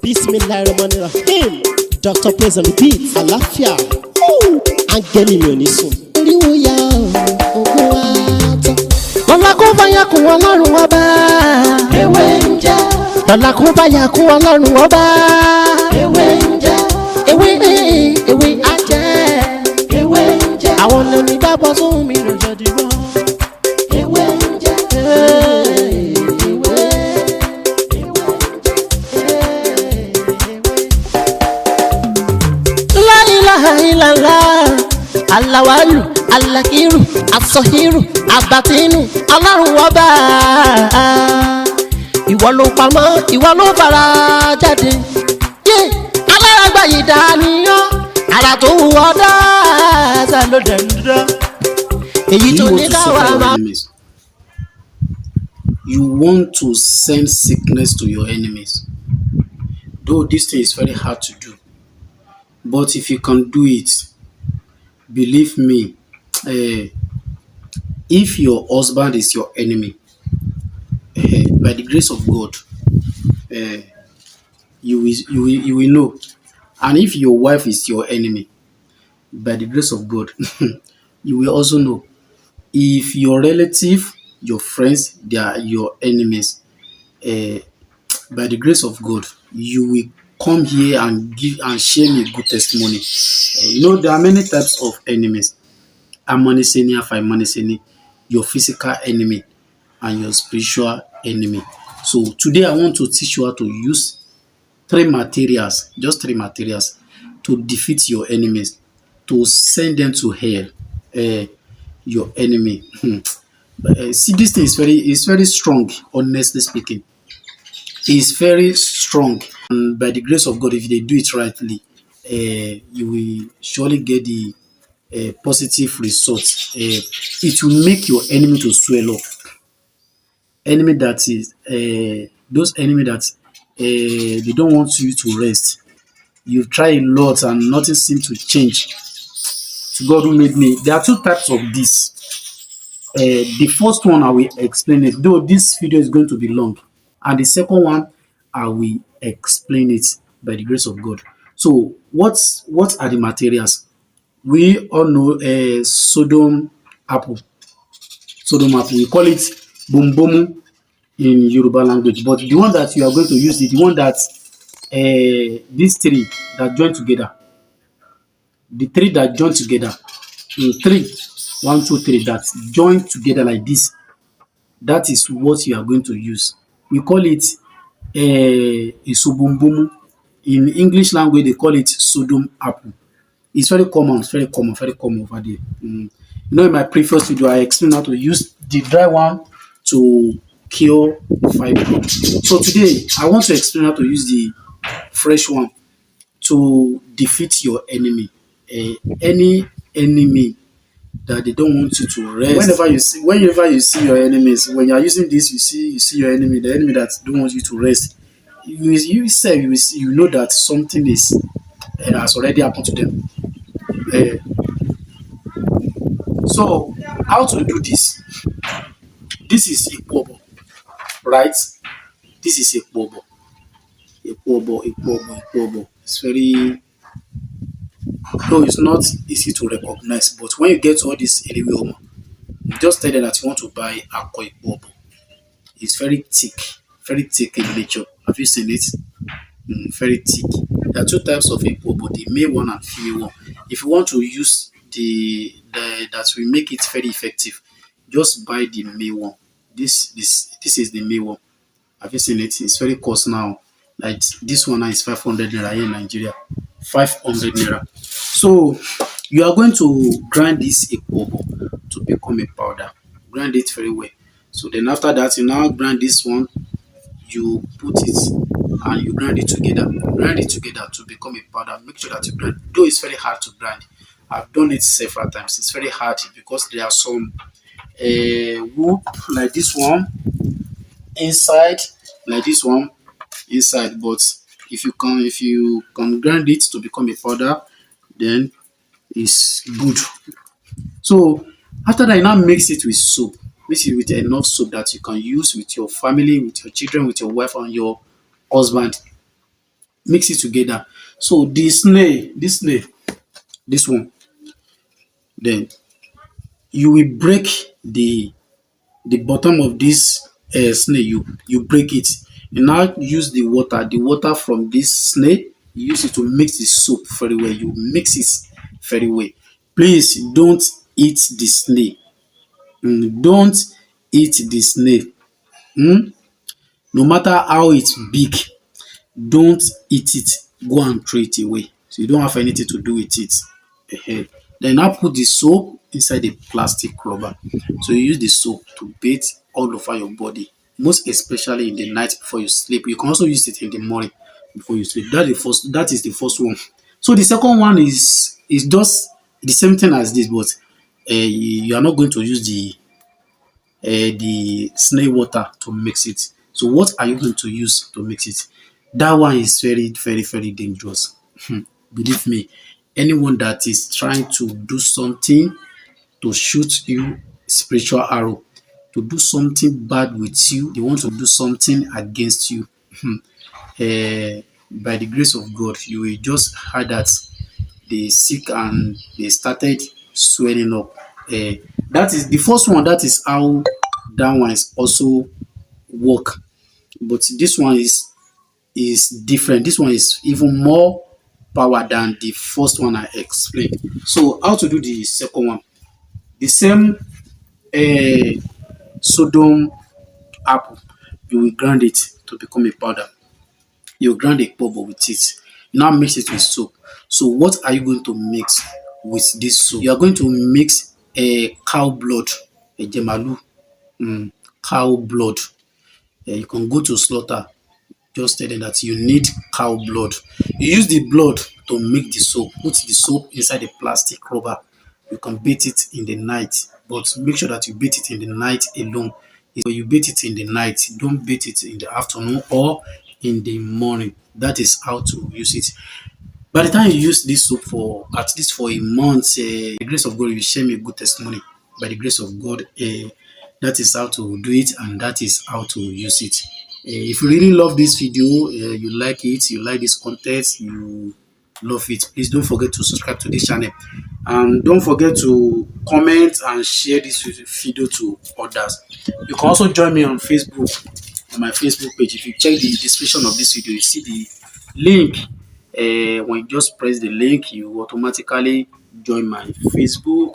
Bismillahirrahmanirrahim. Dr. Praise on the beat. Àlàáfíà. Áńgẹ́lì mi ò ní sùn. Oríwo ya ogun wa tán. Lọ́la kó bá yà kún Ọlọ́run ọba. Ewé ń jẹ́. Lọ́la kó bá yà kún Ọlọ́run ọba. Ewé ń jẹ́. Ewé á jẹ́. Ewé ń jẹ́. Àwọn ọ̀nà ìgbàgbọ́ sóhun mi ló jọ dìbò. Ewé ń jẹ́. Alawalu, alakiru, asohiru, abatinu, Ọlọ́run ọba. Ìwọ ló pamọ́, ìwọ ló fara jáde. Aláràgbà yìí dániyàn, ara tó wù ọ́ dáadáa ló dẹ̀ ń dá. Èyí tó ní káwa máa. You want to send sickness to your enemies. Though this thing is very hard to do, but if you can do it, believe me, if your husband is your enemy, by the grace of God, you will know. And if your wife is your enemy, by the grace of God, you will also know. If your relative, your friends, they are your enemies, by the grace of God, you will come here and give and share me a good testimony. There are many types of enemies. Amoniseni, Faimaniseni, your physical enemy and your spiritual enemy. So today I want to teach you how to use just three materials to defeat your enemies, to send them to hell. Your enemy. See, this thing is very strong, honestly speaking. It's very strong. And by the grace of God, if they do it rightly, you will surely get the positive results. It will make your enemy to swell up. Enemy that is those enemy that they don't want you to rest. You've tried a lot and nothing seems to change. To God who made me. There are two types of this. The first one I will explain it, though this video is going to be long, and the second one I will explain it by the grace of God. So what are the materials? We all know Sodom apple. We call it bumbomu in Yoruba language, but the one that you are going to use is the one that these three that join together. The three that join together, 1, 2, 3 that join together like this. That is what you are going to use. We call it isubumbumu. In English language, they call it Sodom apple. It's very common. It's very common over there. In my previous video, I explained how to use the dry one to cure fibroid. So today, I want to explain how to use the fresh one to defeat your enemy. Any enemy that they don't want you to rest. Whenever you see your enemies, when you are using this, you see your enemy, the enemy that don't want you to rest. You know that something has already happened to them. So how to do this? This is Ikwobo, right? This is Ikwobo. It's very, though it's not easy to recognize, but when you get to all this Eliwioma, you just tell them that you want to buy Akwa Ikwobo. It's very thick in nature. Have you seen it? Very thick. There are two types of Ikwobo, the male one and female one. If you want to use the that will make it very effective, just buy the male one. This is the male one. Have you seen it? It's very cost now. Like this one is 500 naira here in Nigeria. 500 naira. So you are going to grind this Ikwobo to become a powder. Grind it very well. So then after that, you now grind this one. You put it and you grind it together. Grind it together to become a powder. Make sure that you grind. Though it's very hard to grind. I've done it several times. It's very hard because there are some wood like this one inside, like this one inside. But if you can grind it to become a powder, then it's good. So after that, you now mix it with soap. Mix it with enough soap that you can use with your family, with your children, with your wife and your husband. mix it together. So the snail, this one, then you will break the bottom of this snail. You break it. You now use the water from this snail. You use it to mix the soap very well. You mix it very well. Please don't eat the snail. Don't eat the snail. um No matter how it's big, don't eat it. Go and throw it away. So you don't have anything to do with it. Then now put the soap inside the plastic rubber. So you use the soap to bathe all over your body, most especially in the night before you sleep. You can also use it in the morning before you sleep. That is the first one. So the second one is just the same thing as this, but you are not going to use the snail water to mix it. So what are you going to use to mix it? That one is very, very, very dangerous. Believe me, anyone that is trying to do something to shoot you spiritual arrow, to do something bad with you, they want to do something against you. By the grace of God, you will just heard that they sick and they started swelling up. That is the first one. That is how that one is also work. But this one is different. This one is even more power than the first one I explained. So how to do the second one? The same sodium apple, you will grind it to become a powder. You grind a pulp with it. You now mix it with soap. So what are you going to mix with this soap? You are going to mix a cow blood, a gemalu, cow blood. You can go to slaughter. Just tell them that you need cow blood. You use the blood to make the soap. Put the soap inside the plastic rubber. You can beat it in the night, but make sure that you beat it in the night alone. If you beat it in the night, don't beat it in the afternoon or in the morning. That is how to use it. By the time you use this soap for at least for a month, the grace of God will share me a good testimony. By the grace of God, that is how to do it and that is how to use it. If you really love this video, you like it, you like this content, you love it, please don't forget to subscribe to this channel and don't forget to comment and share this video to others. You can also join me on Facebook, on my Facebook page. If you check the description of this video, you see the link. When you just press the link, you automatically join my Facebook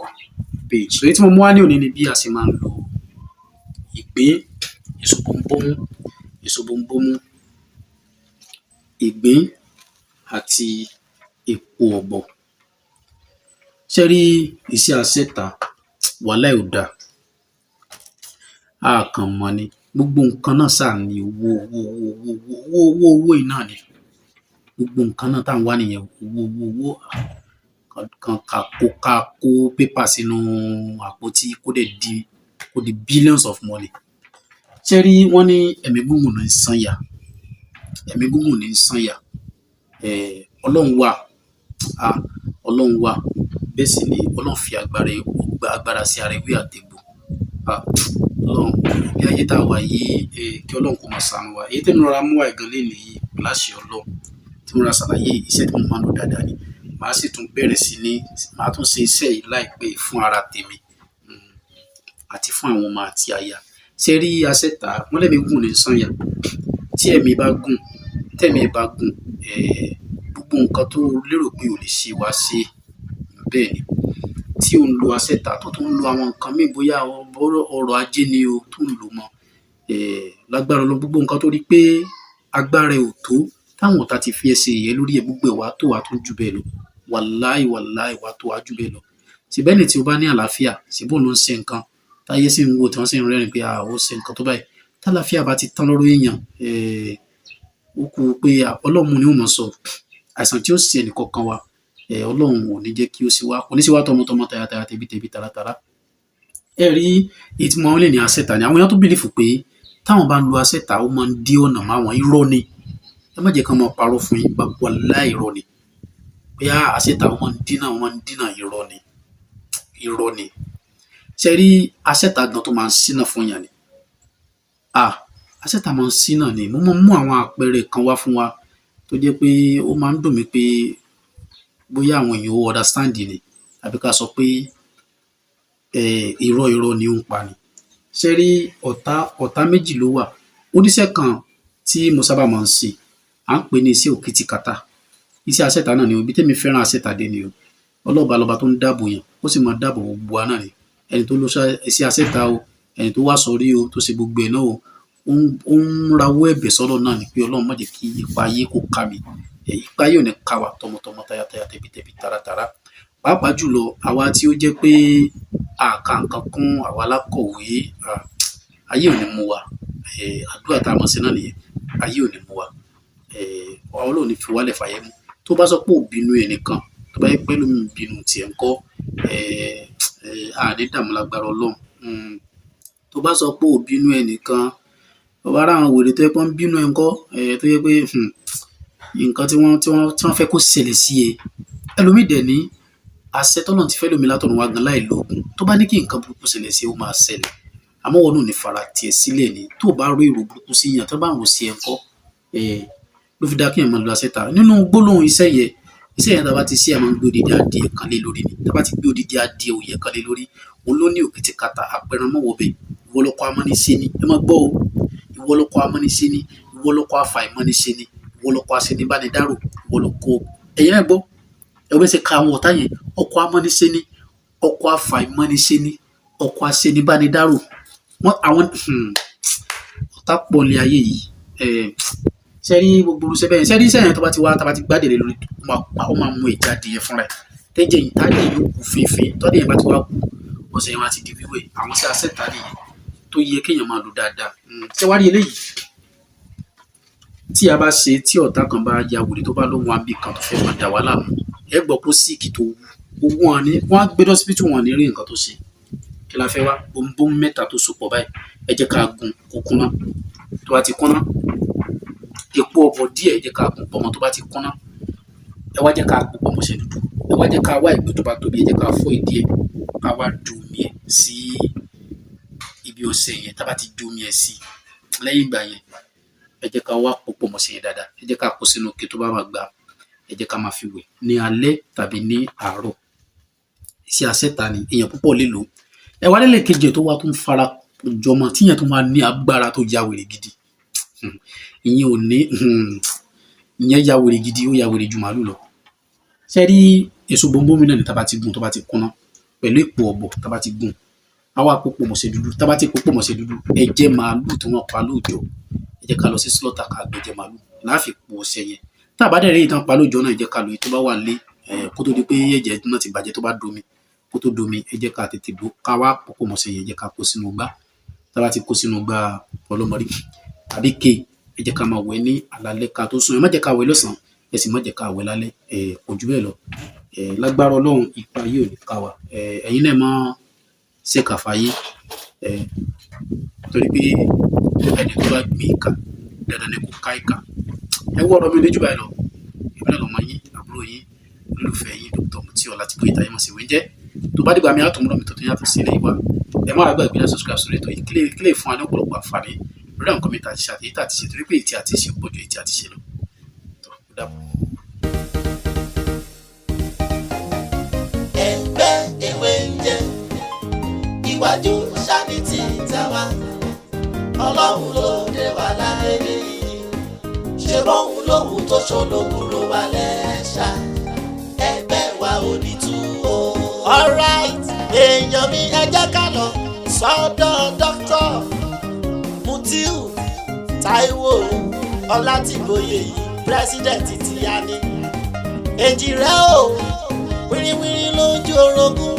page. So it's mo mú wá ní òní ni bí a ṣe máa ń lo ìgbín, èso bóńbómú, ìgbín àti epo ọ̀bọ̀. Ṣé rí iṣẹ́ aṣẹ́ta wàláhì ò dáa. A kàn mọ̀ ni. Gbogbo nǹkan náà ṣáà ni owó yìí náà ni. Gbogbo nǹkan náà tá à ń wá nìyẹn, owó. Ká kó pépà sínú àpótí kó di billions of money. Ṣé rí wọ́n ní ẹ̀mí gígùn ní ń sànyà. Ẹ̀mí gígùn ní ń sànyà. Ọlọ́run wà. Ọlọ́run wà. Bẹ́ẹ̀ sì ni Ọlọ́run fi agbára sí ara ewé àtegbò. Ọlọ́run bí ayé tá a wà yìí, kí Ọlọ́run kó máa ṣàánú wa. Èyí tẹ́mi rọra mú wá gan lénìí yìí láṣẹ Ọlọ́run. Tí mo ra ṣàlàyé iṣẹ́ tí mo máa ń lò dáadáa ni. Màá sì tún bẹ̀rẹ̀ sí ní màá tún ṣe iṣẹ́ yìí láìpẹ́ fún ara tèmi àti fún àwọn ọmọ àti aya. Ṣé rí aṣẹ́ta wọ́n lẹ́mí gùn ní ń sànyà. Tí ẹ̀mí bá gùn, gbogbo nǹkan tó lérò pé o lè ṣe wá ṣe. Bẹ́ẹ̀ ni. Tí o ń lo aṣẹ́ta tó tún ń lo àwọn nǹkan míì bóyá ọrọ̀ ajé ni o tó ń lò mọ́. Lágbára Ọlọ́run gbogbo nǹkan tó rí pé agbára ẹ̀ ò tó, táwọn ọ̀tá ti fi ẹsẹ̀ yẹ̀yẹ́ lórí ẹ̀, gbogbo ẹ̀ wá tó wá tún jù bẹ́ẹ̀ lọ. Wàláhì wá tó wá jù bẹ́ẹ̀ lọ. Ṣèbí ẹni tí ó bá ní àlàáfíà, ṣèbí òun ló ń ṣe nǹkan táyé sì ń wò tí wọ́n sì ń rẹ́rìn-ín pé ó ṣe nǹkan tó báyìí. Tálàáfíà bá ti tán lọ́rọ̀ èèyàn, ó kù pé Ọlọ́run ni ó mọ̀ sọ. Àìsàn tí ó ṣe ẹnì kọ̀ọ̀kan wa, Ọlọ́run ò ní jẹ́ kí ó ṣe wá, kò ní ṣe wá tọmọtọmọ, tayátayá, tẹbítẹbí, taratara. Ẹ rí èyí tí mo lè ní aṣẹ́ta ni àwọn èèyàn tó bìlífù pé táwọn bá ń lo aṣẹ́ta ó máa ń dí ọ̀nà máwọn. Irọ́ ni. Ẹ má jẹ́ kí wọ́n máa parọ́ fún yín. Wàláhì irọ́ ni. Pé aṣẹ́ta ó máa ń dínà irọ́ ni. Ṣé rí aṣẹ́ta gan tó máa ń ṣínà fún yàn ni. Aṣẹ́ta máa ń ṣínà ni. Mo máa ń mú àwọn àpẹẹrẹ kan wá fún wa tó jẹ́ pé ó máa ń dùn mí pé bóyá àwọn èèyàn ó understand ni àbí ká sọ pé irọ́ ni ó ń pa ni. Ṣé rí ọ̀tá méjì ló wà. Oníṣẹ́ kan tí mo sábà máa ń ṣe, à ń pè ní iṣẹ́ òkìtìkàtà. Iṣẹ́ aṣẹ́ta náà ni o, ibi tẹ́mi fẹ́ràn aṣẹ́ta dé ni o. Ọlọ́ba lọba tó ń dáàbò yàn, ó sì máa dáàbò gbogbo wa náà ni. Ẹni tó lọ iṣẹ́ aṣẹ́ta o, ẹni tó wá sọrí o, tó ṣe gbogbo ẹ̀ náà o, ó ń rawọ́ ẹ̀bẹ̀ sọ́dọ̀ náà ni pé Ọlọ́run má jẹ́ kí ipa ayé kó ká mi. Ipa ayé ò ní ká wa tọmọtọmọ, tayátayá, tẹbitẹbi, taratara. Pàápàá jùlọ àwa tí ó jẹ́ pé àka nǹkan kún àwa alákọ̀wé, ayé ò ní mú wa. Àdúrà tá a mọ̀ sí náà nìyẹn, ayé ò ní mú wa. Ọlọ́run ní fi wálẹ̀ fàyè mú. Tó bá sọ pé ò bínú ẹnìkan, tó bá yẹ pé lómi bínú tiẹ̀ ń kọ́, àní dààmú lágbára Ọlọ́run. Tó bá sọ pé ò bínú ẹnìkan, tó bá rá àwọn wèrè tó yẹ pé wọ́n bínú ẹ̀ ń kọ́, tó yẹ pé nǹkan tí wọ́n fẹ́ kó ṣẹlẹ̀ sí ẹ. Ẹlòmíì dẹ̀ ní àṣẹ tọ́lọ́run ti fẹ́ lómi látọ̀run wá gan láì lóògùn. Tó bá ní kí nǹkan burúkú ṣẹlẹ̀ sí ẹ, ó máa ṣẹlẹ̀. Àmọ́ wọn náà ò ní fara tiẹ̀ sílẹ̀ ni. Tó bá rò èrò burúkú sí yàn, tó bá ń rò sí ẹ ń kọ́, ló fi dá kí èèyàn máa lo aṣẹ́ta. Nínú gbólóhùn iṣẹ́ yẹn tá a bá ti ṣe, a máa ń gbé odidi adìẹ kan lé lórí ni. Tá a bá ti gbé odidi adìẹ òye kan lé lórí, òun ló ní òkìtìkàtà apẹranmọ́wọ́bẹ̀. Ìwọ lọkọ amọ́nisẹ́ ni. Ẹ máa gbọ́ o. Ìwọ lọkọ amọ́nisẹ́ ni. Ìwọ lọkọ afàìmọ́nisẹ́ ni. Ìwọ lọkọ aṣenibánidárò. Ìwọ lọkọ ẹ̀yin náà gbọ́. Ẹ wọ́n ṣe ka àwọn ọ̀tá yẹn. Ọkọ amọ́nisẹ́ ni. Ọkọ afàìmọ́nisẹ́ ni. Ọkọ aṣenibánidárò. Àwọn ọ̀tá pọ̀ lé ayé yìí. Sẹ́rí gbogbo olùṣẹ́ bẹ́ẹ̀. Sẹ́rí sẹ́yìn tó bá ti wá, tá a bá ti gbádìí lórí, ó máa mú ìjà adìyẹ fúnra ẹ̀. Tẹ́jẹ̀ yìí tá adìyẹ yóò kú fínfín. Tọ́dẹ̀ yẹn bá ti wá kú, ọ̀sẹ̀ yẹn wá ti di wíwẹ̀. Àwọn sí aṣẹ́ta nìyẹn tó yẹ kéèyàn máa lò dáadáa. Ṣé wá rí eléyìí? Tí a bá ṣe, tí ọ̀tá kan bá ya wèrè tó bá lóhun àbí kan tó fẹ́ máa dà wá láàmú, ẹ gbọ́ pé síìkì tó wú. Wọ́n á gbé lọ́sibítù, wọn ní rí nǹkan tó ṣe. Kí la fẹ́ wá? Bóńbóń mẹ́ta tó sopọ̀ báyìí. Ẹ jẹ́ ká gun kó kúnná. Tó bá ti kúnná, epo ọbọ̀ díẹ̀, ẹ jẹ́ ká gun pọ̀mọ́ tó bá ti kúnná. Ẹ wá jẹ́ ká pò pọ̀mọ́ ṣe dúdú. Ẹ wá jẹ́ ká wá ìgbẹ́ tó bá tóbi, ẹ jẹ́ ká fọ́ ìdí ẹ̀. Ká wá du omi ẹ̀ sí ibi ọṣẹ yẹn. Tá bá ti du omi ẹ̀ sí, lẹ́yìn ìgbà yẹn, ẹ jẹ́ ká wá pò pọ̀mọ́ ṣe yẹn dáadáa. Ẹ jẹ́ ká kó sínú òkè tó bá máa gbà. Ẹ jẹ́ ká máa fi wẹ̀ ní alẹ́ tàbí ní àárọ̀. Iṣẹ́ aṣẹ́ta ni, èèyàn púpọ̀ lè lò. Ẹ wá lélẹ̀ kejì tó wá tún fara jọmọ, tíyẹn tó máa ní agbára tó ya wèrè gidi. Ìyẹn ò ní, ìyẹn ya wèrè gidi, ó ya wèrè ju màálù lọ. Ṣé rí èso bóńbómi náà ni tá bá ti gun, tó bá ti kúnná, pẹ̀lú èpo ọ̀bọ̀ tá bá ti gun, àwa pò pọ̀mọ́ ṣe dúdú. Tá bá ti pò pọ̀mọ́ ṣe dúdú, ẹ̀jẹ̀ màálù tí wọ́n pa lóòjọ́, ẹ jẹ́ ká lọ sí slaughter ká gbẹ̀jẹ̀ màálù láàfin po ọṣẹ yẹn. Tá bá dẹ̀ rí ìtàn pa lóòjọ́ náà, ẹ jẹ́ ká lò èyí tó bá wà lé, kó tó di pé ẹ̀jẹ̀ náà ti bàjẹ́ tó bá domi. Kó tó domi, ẹ jẹ́ ká tètè dó, ká wá pò pọ̀mọ́ ṣe yẹn, ẹ jẹ́ ká kó sínú gbá. Tá bá ti kó sínú gbá ọlọ́mọrí àbí ké, ẹ jẹ́ ká máa wẹ̀ ní àlálẹ́ ká tó sùn. Ẹ má jẹ́ ká wẹ̀ lọ́sàn-án, ẹ sì má jẹ́ ká wẹ̀ lálẹ́. Kò jù bẹ́ẹ̀ lọ. Lágbára Ọlọ́run, ipa yìí ò ní ká wa. Ẹ̀yin náà máa ṣèkà fáyé. Torí pé ẹni tó bá gbìn ìkà, dandan ni kò ká ìkà. Ẹ wọ́ ọ̀rọ̀ mi lójú báyìí lọ. Ìbílẹ̀ lọ́mọ yín, àbúrò yín, olólùfẹ́ yín, Dr. Mutiu Ọlátìbóyè táyé mọ̀ sí Wẹ́ńjẹ́. Tó bá dìgbà mi, àtúmọ̀ mi tuntun yàtọ̀ sí ilé ìwà. Ẹ má gbàgbé láti subscribe sórí ètò yìí. Kí lè fún wa ní ọ̀pọ̀lọpọ̀ àǹfààní lórí àwọn kọ́mẹ́ntì àti ṣàtì èyí tàti ṣe, torí pé èyí àti ṣe pọ̀ ju èyí àti ṣe lọ. Ẹgbẹ́ ìwé ń jẹ iwájú ṣáni tí tàwa, Ọlọ́run ló dé wà láyé yìí. Ṣé bóun lóhun tó ṣológun ló wà lẹ́ṣà? Ẹgbẹ́ wa ò ní tú o. Alright, èèyàn mi, ẹ jẹ́ ká lọ sọ́dọ̀ Dr. Mutiu Táíwò Ọlátìbóyè yìí, president ti a ní. Èjì rẹ̀ o, wíríwírí lójú orogún